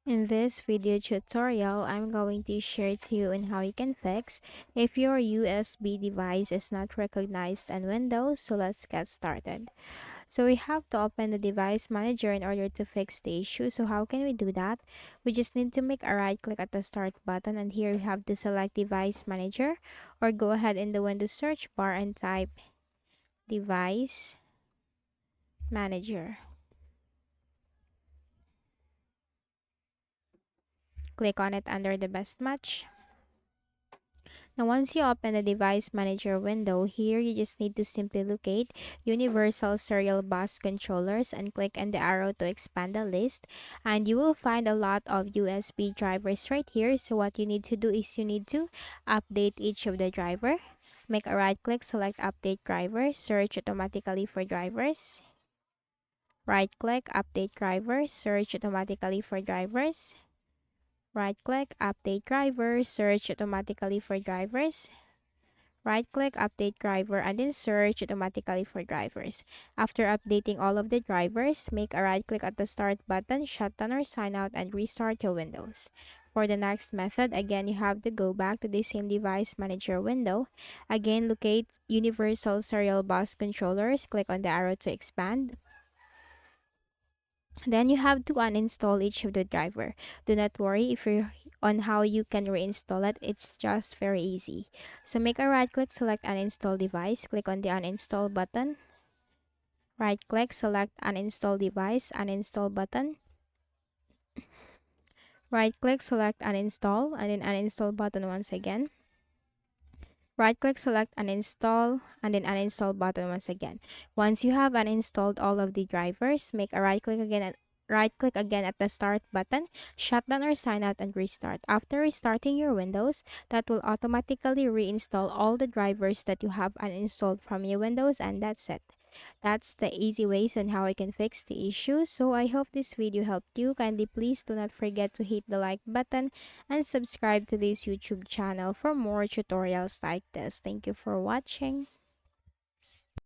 In this video tutorial, I'm going to share to you on how you can fix if your USB device is not recognized on Windows. So let's get started. So we have to open the device manager in order to fix the issue. So how can we do that? We just need to make a right click at the start button, and here you have to select device manager, or go ahead in the Windows search bar and type device manager. Click on it under the best match. Now, once you open the device manager window, here you just need to simply locate universal serial bus controllers and click on the arrow to expand the list, and you will find a lot of USB drivers right here. So what you need to do is you need to update each of the driver. Make a right click, select update driver, search automatically for drivers. Right click, update driver, search automatically for drivers. Right click, update driver, search automatically for drivers. Right click, update driver, and then search automatically for drivers. After updating all of the drivers, make a right click at the start button, shut down or sign out, and restart your Windows. For the next method, again, you have to go back to the same device manager window. Again, locate universal serial bus controllers, click on the arrow to expand. Then you have to uninstall each of the driver. Do not worry if you're on how you can reinstall it. It's just very easy. So make a right click, select uninstall device, click on the uninstall button. Right click, select uninstall device, uninstall button. Right click, select uninstall, and then uninstall button once again. Right click, select uninstall, and then uninstall button once again. Once you have uninstalled all of the drivers, make a right click again at the start button, shut down or sign out, and restart. After restarting your Windows, that will automatically reinstall all the drivers that you have uninstalled from your Windows, and that's it. That's the easy ways on how I can fix the issue. So I hope this video helped you. Kindly please do not forget to hit the like button and subscribe to this YouTube channel for more tutorials like this. Thank you for watching.